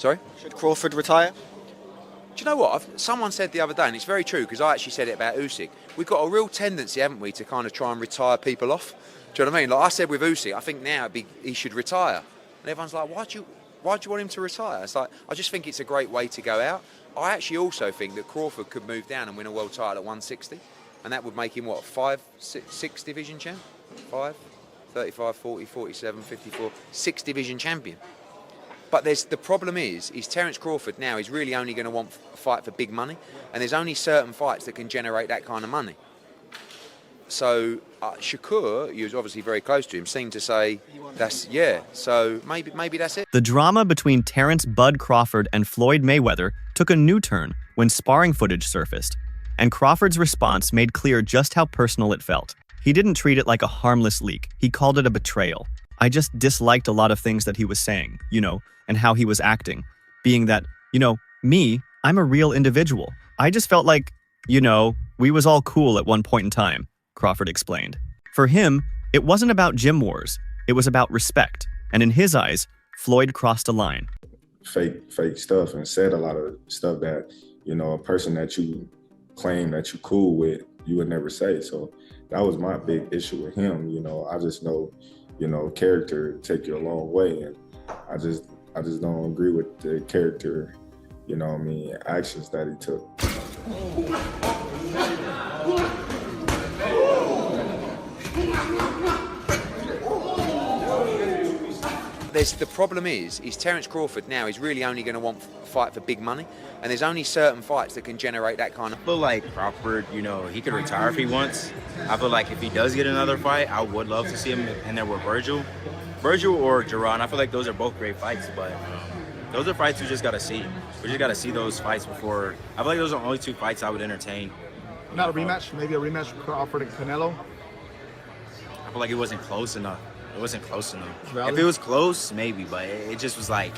Sorry? Should Crawford retire? Do you know what? Someone said the other day, and it's very true, because I actually said it about Usyk. We've got a real tendency, haven't we, to kind of try and retire people off. Do you know what I mean? Like I said with Usyk, I think now he should retire. And everyone's like, why do you want him to retire? It's like, I just think it's a great way to go out. I actually also think that Crawford could move down and win a world title at 160. And that would make him, what, 6 division champ? 5? 35, 40, 47, 54, 6 division champion. But the problem is Terence Crawford now is really only going to want a fight for big money, and there's only certain fights that can generate that kind of money. So Shakur, who's obviously very close to him, seemed to say so maybe that's it. The drama between Terence "Bud" Crawford and Floyd Mayweather took a new turn when sparring footage surfaced, and Crawford's response made clear just how personal it felt. He didn't treat it like a harmless leak. He called it a betrayal. I just disliked a lot of things that he was saying, and how he was acting. Being that, me, I'm a real individual. I just felt like, we was all cool at one point in time, Crawford explained. For him, it wasn't about gym wars. It was about respect. And in his eyes, Floyd crossed a line. Fake stuff, and said a lot of stuff that, a person that you claim that you cool with, you would never say. So that was my big issue with him. I just know, character take you a long way, and I just don't agree with the character, actions that he took. The problem is Terence Crawford now is really only going to want a fight for big money, and there's only certain fights that can generate that kind of. I feel like Crawford, he could retire if he wants. I feel like if he does get another fight, I would love to see him in there with Virgil or Jerron. I feel like those are both great fights, but those are fights we just got to see. We just got to see those fights before. I feel like those are the only 2 fights I would entertain. Not a rematch, maybe a rematch with Crawford and Canelo? I feel like it wasn't close enough. It wasn't close enough. Really? If it was close, maybe, but it just was like,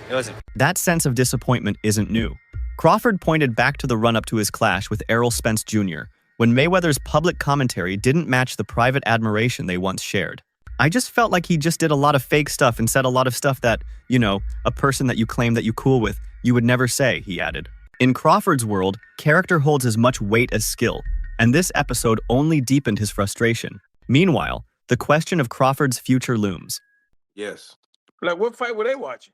it wasn't. That sense of disappointment isn't new. Crawford pointed back to the run-up to his clash with Errol Spence Jr., when Mayweather's public commentary didn't match the private admiration they once shared. I just felt like he just did a lot of fake stuff and said a lot of stuff that, a person that you claim that you cool with, you would never say, he added. In Crawford's world, character holds as much weight as skill, and this episode only deepened his frustration. Meanwhile, the question of Crawford's future looms. Yes. Like, what fight were they watching?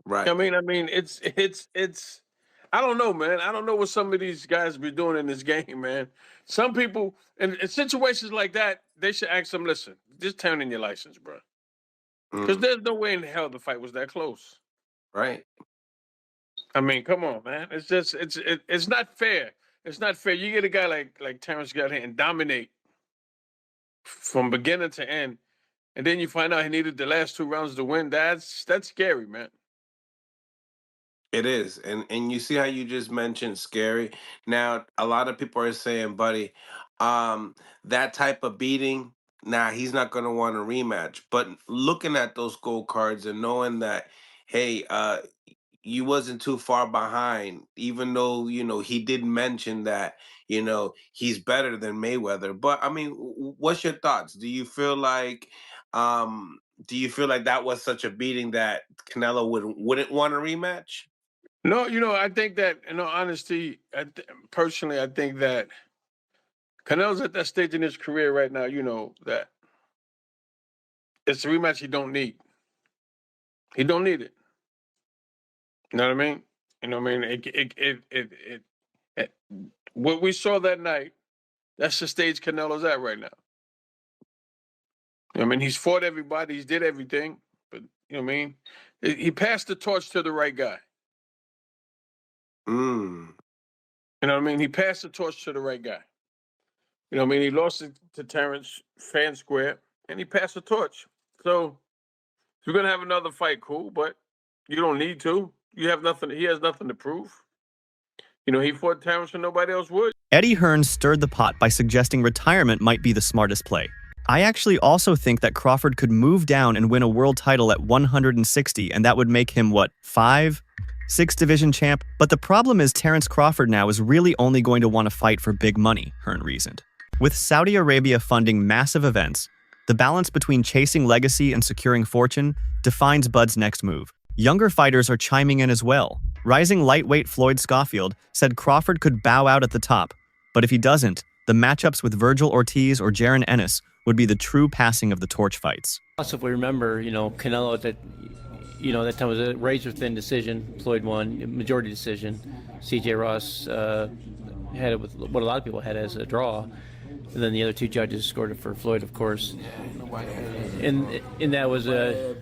Right. I mean, it's. I don't know, man. I don't know what some of these guys be doing in this game, man. Some people, in situations like that, they should ask them, listen, just turn in your license, bro. Because there's no way in hell the fight was that close. Right. I mean, come on, man. It's just, it's not fair. It's not fair. You get a guy like Terence got here and dominate from beginning to end, and then you find out he needed the last 2 rounds to win. That's scary, man. It is. And you see how you just mentioned scary. Now, a lot of people are saying, buddy, that type of beating, he's not going to want a rematch. But looking at those scorecards and knowing that, hey, you wasn't too far behind, even though, he did mention that, he's better than Mayweather. But I mean, what's your thoughts? Do you feel like that was such a beating that Canelo wouldn't want a rematch? No, I think that, in all honesty, personally, I think that Canelo's at that stage in his career right now, that it's a rematch he don't need. He don't need it. You know what I mean? What we saw that night, that's the stage Canelo's at right now. He's fought everybody, he's did everything, but he passed the torch to the right guy. He passed the torch to the right guy. He lost it to Terence fair and square, and he passed the torch. So if you're gonna have another fight, cool, but you don't need to. You have nothing. He has nothing to prove. He fought Terence and nobody else would. Eddie Hearn stirred the pot by suggesting retirement might be the smartest play. I actually also think that Crawford could move down and win a world title at 160, and that would make him, 6 division champ? But the problem is Terence Crawford now is really only going to want to fight for big money, Hearn reasoned. With Saudi Arabia funding massive events, the balance between chasing legacy and securing fortune defines Bud's next move. Younger fighters are chiming in as well. Rising lightweight Floyd Schofield said Crawford could bow out at the top, but if he doesn't, the matchups with Virgil Ortiz or Jaron Ennis would be the true passing of the torch fights. Also, if we remember, Canelo that time was a razor-thin decision. Floyd won, majority decision. C.J. Ross had it with what a lot of people had as a draw. And then the other two judges scored it for Floyd, of course. And that was a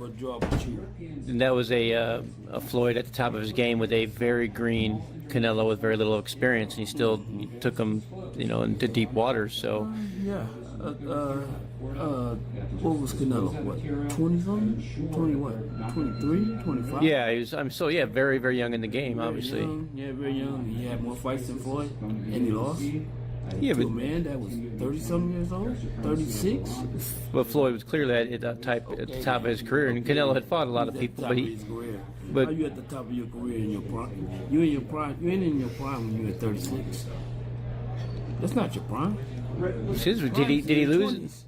Floyd at the top of his game with a very green Canelo with very little experience, and he still took him, into deep waters. So yeah, what was Canelo? What, 20-something? 20 what? 23, 25? Yeah, he was. Very, very young in the game, obviously. Very young. He had more fights than Floyd, and he lost. Yeah, to a man that was 30-something years old, 36. But Floyd was clearly at the top of his career, and Canelo had fought a lot of people. But how you at the top of your career in your prime? You in your prime? You ain't in your prime when you're at 36. That's not your prime. Did he lose? 20s.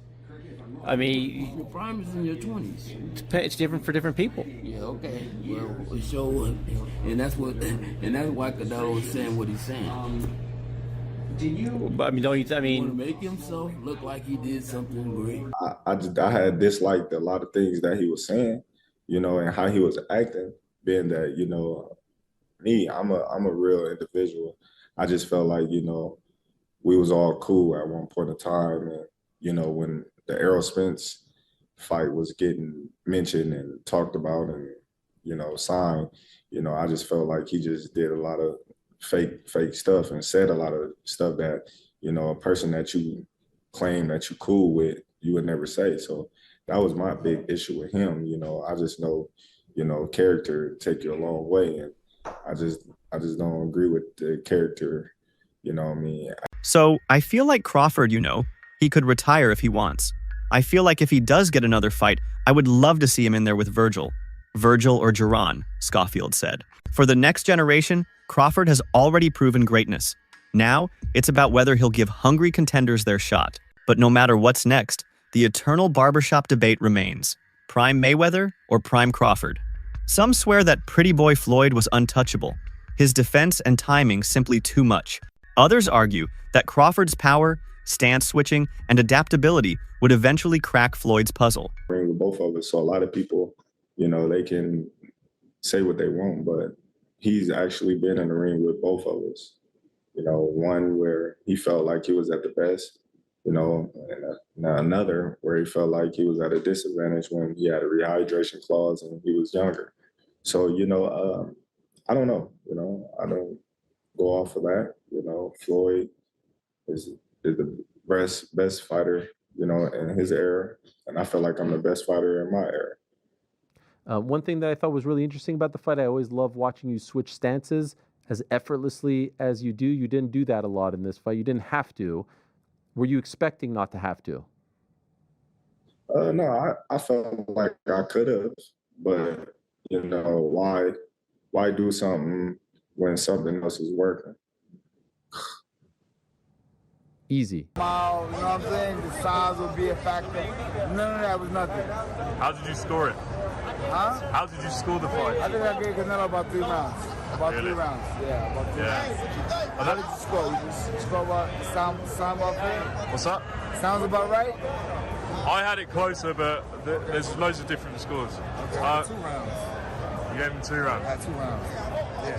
I mean, your prime is in your 20s. It's different for different people. Yeah, okay. Well, so, and that's why Canelo is saying what he's saying. But want to make himself look like he did something great. I had disliked a lot of things that he was saying, and how he was acting. Being that, me, I'm a real individual. I just felt like, we was all cool at one point in time, and when the Errol Spence fight was getting mentioned and talked about and signed, I just felt like he just did a lot of fake stuff and said a lot of stuff that a person that you claim that you cool with, you would never say. So that was my big issue with him. I just know character take you a long way, and I just don't agree with the character. So I feel like Crawford, he could retire if he wants. I feel like if he does get another fight, I would love to see him in there with Virgil or Jaron, Schofield said. For the next generation, Crawford has already proven greatness. Now, it's about whether he'll give hungry contenders their shot. But no matter what's next, the eternal barbershop debate remains. Prime Mayweather or Prime Crawford? Some swear that pretty boy Floyd was untouchable. His defense and timing simply too much. Others argue that Crawford's power, stance switching, and adaptability would eventually crack Floyd's puzzle. With both of us, so a lot of people, they can say what they want, but he's actually been in the ring with both of us. One where he felt like he was at the best, and another where he felt like he was at a disadvantage when he had a rehydration clause and he was younger. So, I don't know, I don't go off of that. Floyd is the best fighter, in his era, and I feel like I'm the best fighter in my era. One thing that I thought was really interesting about the fight, I always love watching you switch stances as effortlessly as you do. You didn't do that a lot in this fight. You didn't have to. Were you expecting not to have to? No, I felt like I could have, but why do something when something else is working? Easy. You know what I'm saying? The size would be a factor. None of that was nothing. How did you score it? Huh? How did you score the fight? I think I gave Canelo about 3 rounds. About really? 3 rounds. Yeah, about 3 rounds. How did you score? You just score about sound about fair? What's that? Sounds about right? I had it closer, but there's loads of different scores. 2 rounds. You gave him 2 rounds? I had 2 rounds. Yeah,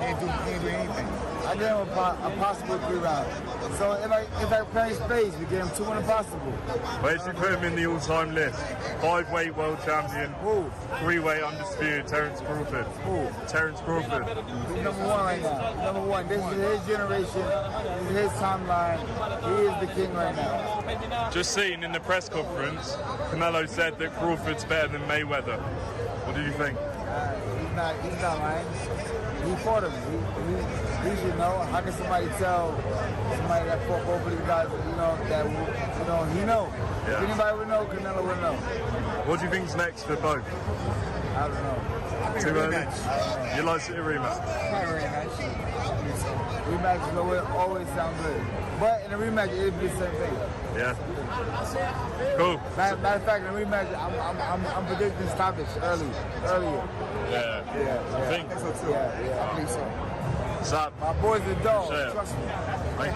he didn't do anything. I gave him a possible 3 rounds. So if I play space, we gave him 2 in a possible. Where did you put him in the all-time list? 5-weight world champion. Who? 3-weight undisputed, Terence Crawford. Who? Terence Crawford. He's number 1 right now. He's number 1. This is his generation. This is his timeline. He is the king right now. Just seen in the press conference, Canelo said that Crawford's better than Mayweather. What do you think? He's not lying. He fought him. He should know. How can somebody tell somebody that fought both of these guys, that he know? Yeah. If anybody would know, Canelo would know. What do you think's next for both? I don't know. Too early? You like to see a rematch? Rematch will always sound good. But in a rematch, it'll be the same thing. Yeah. Cool. Matter of fact, in a rematch, I'm predicting stoppage earlier. Yeah. Yeah. I think so too. Yeah, I think so. Zap. My boys are dogs. Sure. Trust me. Thank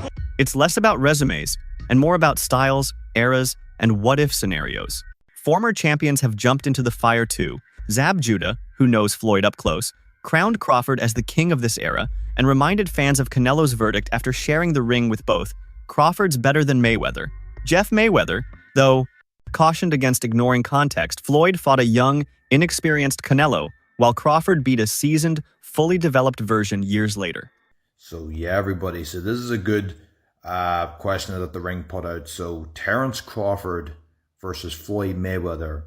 you. It's less about resumes and more about styles, eras, and what-if scenarios. Former champions have jumped into the fire too. Zab Judah, who knows Floyd up close, crowned Crawford as the king of this era and reminded fans of Canelo's verdict after sharing the ring with both. Crawford's better than Mayweather. Jeff Mayweather, though, cautioned against ignoring context. Floyd fought a young, inexperienced Canelo, while Crawford beat a seasoned, fully developed version years later. So yeah, everybody, so this is a good question that the ring put out. So Terence Crawford versus Floyd Mayweather,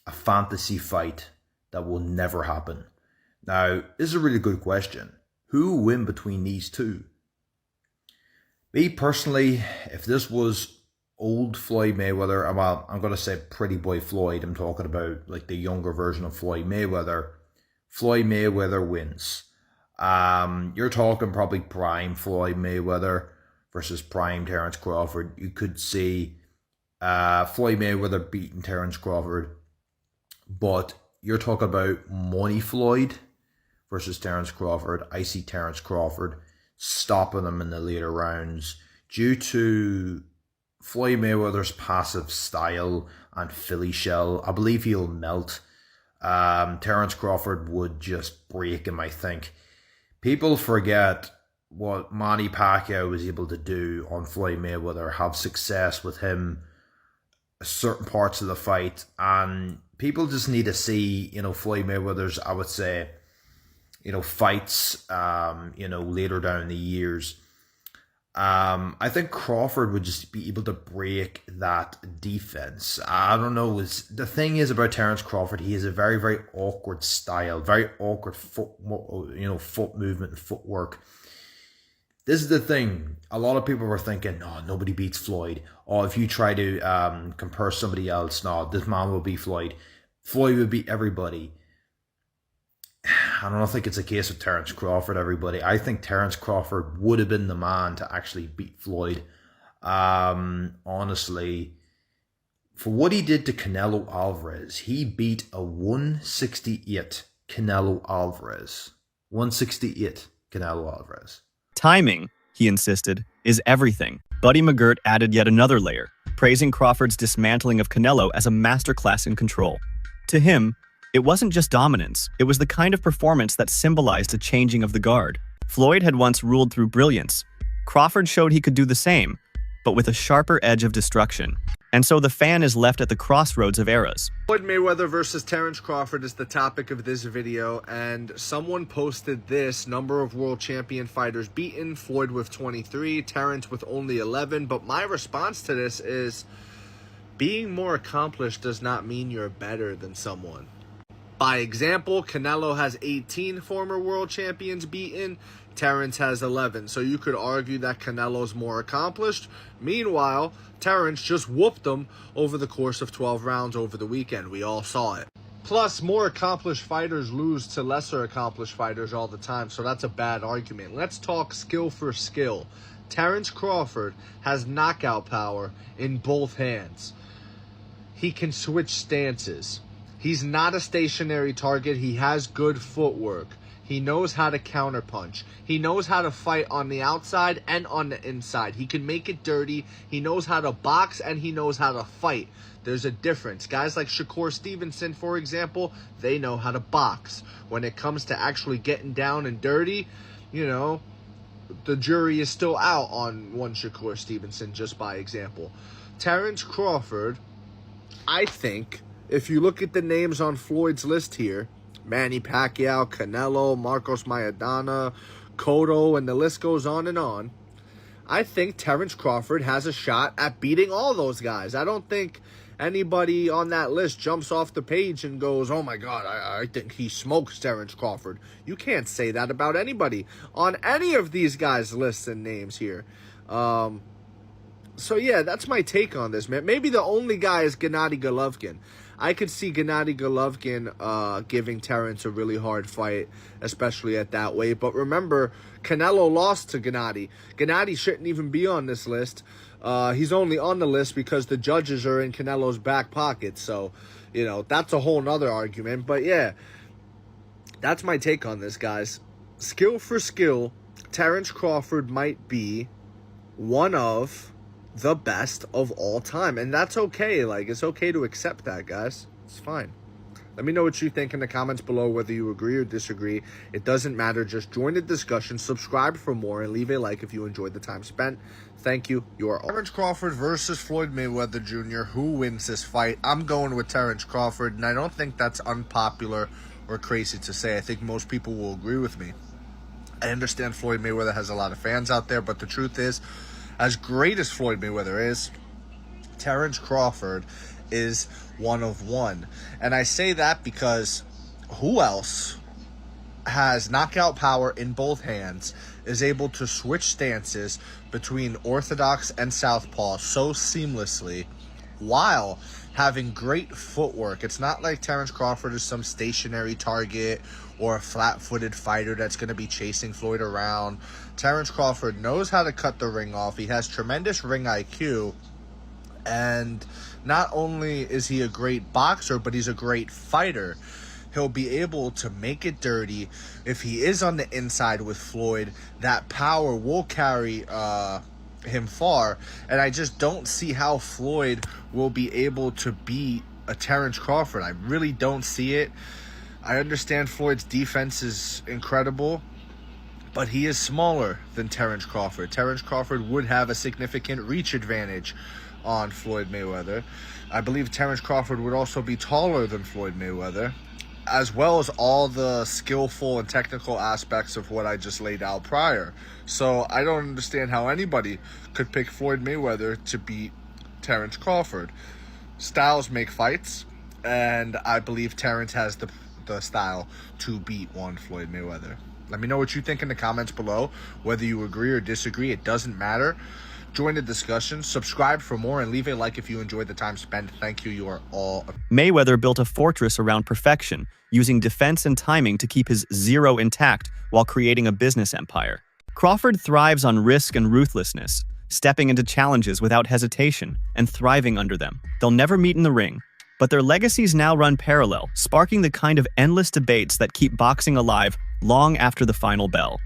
a fantasy fight that will never happen. Now, this is a really good question. Who will win between these two? Me personally, if this was old Floyd Mayweather, well, I'm going to say pretty boy Floyd, I'm talking about like the younger version of Floyd Mayweather wins. You're talking probably prime Floyd Mayweather versus prime Terence Crawford. You could see Floyd Mayweather beating Terence Crawford, but you're talking about money Floyd versus Terence Crawford. I see Terence Crawford stopping him in the later rounds due to Floyd Mayweather's passive style and Philly shell. I believe he'll melt. Terence Crawford would just break him, I think. People forget what Manny Pacquiao was able to do on Floyd Mayweather, have success with him certain parts of the fight, and people just need to see, Floyd Mayweather's, I would say, fights, later down the years. I think Crawford would just be able to break that defense. I don't know. The thing is about Terence Crawford, he has a very, very awkward style, very awkward foot movement and footwork. This is the thing. A lot of people were thinking, no, nobody beats Floyd. Or if you try to compare somebody else, no, this man will beat Floyd. Floyd would beat everybody. I don't think it's a case of Terence Crawford, everybody. I think Terence Crawford would have been the man to actually beat Floyd. Honestly, for what he did to Canelo Alvarez, he beat a 168 Canelo Alvarez. 168 Canelo Alvarez. Timing, he insisted, is everything. Buddy McGirt added yet another layer, praising Crawford's dismantling of Canelo as a masterclass in control. To him, it wasn't just dominance, it was the kind of performance that symbolized a changing of the guard. Floyd had once ruled through brilliance. Crawford showed he could do the same, but with a sharper edge of destruction. And so the fan is left at the crossroads of eras. Floyd Mayweather versus Terence Crawford is the topic of this video, and someone posted this: number of world champion fighters beaten, Floyd with 23, Terence with only 11. But my response to this is, being more accomplished does not mean you're better than someone. By example, Canelo has 18 former world champions beaten, Terence has 11. So you could argue that Canelo's more accomplished. Meanwhile, Terence just whooped him over the course of 12 rounds over the weekend. We all saw it. Plus, more accomplished fighters lose to lesser accomplished fighters all the time, so that's a bad argument. Let's talk skill for skill. Terence Crawford has knockout power in both hands. He can switch stances. He's not a stationary target. He has good footwork. He knows how to counterpunch. He knows how to fight on the outside and on the inside. He can make it dirty. He knows how to box and he knows how to fight. There's a difference. Guys like Shakur Stevenson, for example, they know how to box. When it comes to actually getting down and dirty, the jury is still out on one Shakur Stevenson, just by example. Terence Crawford, I think, if you look at the names on Floyd's list here, Manny Pacquiao, Canelo, Marcos Maidana, Cotto, and the list goes on and on, I think Terence Crawford has a shot at beating all those guys. I don't think anybody on that list jumps off the page and goes, oh my God, I think he smokes Terence Crawford. You can't say that about anybody on any of these guys' lists and names here. So yeah, that's my take on this, man. Maybe the only guy is Gennady Golovkin. I could see Gennady Golovkin giving Terence a really hard fight, especially at that weight. But remember, Canelo lost to Gennady. Gennady shouldn't even be on this list. He's only on the list because the judges are in Canelo's back pocket. So, you know, that's a whole nother argument. But yeah, that's my take on this, guys. Skill for skill, Terence Crawford might be one of the best of all time, and that's okay. Like, it's okay to accept that, guys. It's fine. Let me know what you think in the comments below, whether you agree or disagree. It doesn't matter. Just join the discussion, subscribe for more, and leave a like if you enjoyed the time spent. Thank you. You are all. Terence Crawford versus Floyd Mayweather Jr. Who wins this fight? I'm going with Terence Crawford, and I don't think that's unpopular or crazy to say. I think most people will agree with me. I understand Floyd Mayweather has a lot of fans out there, but the truth is, as great as Floyd Mayweather is, Terence Crawford is one of one. And I say that because who else has knockout power in both hands, is able to switch stances between orthodox and southpaw so seamlessly while having great footwork? It's not like Terence Crawford is some stationary target or a flat-footed fighter that's going to be chasing Floyd around. Terence Crawford knows how to cut the ring off. He has tremendous ring IQ. And not only is he a great boxer, but he's a great fighter. He'll be able to make it dirty. If he is on the inside with Floyd, that power will carry him far. And I just don't see how Floyd will be able to beat a Terence Crawford. I really don't see it. I understand Floyd's defense is incredible, but he is smaller than Terence Crawford. Terence Crawford would have a significant reach advantage on Floyd Mayweather. I believe Terence Crawford would also be taller than Floyd Mayweather, as well as all the skillful and technical aspects of what I just laid out prior. So I don't understand how anybody could pick Floyd Mayweather to beat Terence Crawford. Styles make fights, and I believe Terence has the style to beat one Floyd Mayweather. Let me know what you think in the comments below, whether you agree or disagree. It doesn't matter. Join the discussion, subscribe for more, and leave a like if you enjoyed the time spent. Thank you. You are all. Mayweather built a fortress around perfection, using defense and timing to keep his zero intact while creating a business empire. Crawford thrives on risk and ruthlessness, stepping into challenges without hesitation and thriving under them. They'll never meet in the ring, but their legacies now run parallel, sparking the kind of endless debates that keep boxing alive long after the final bell.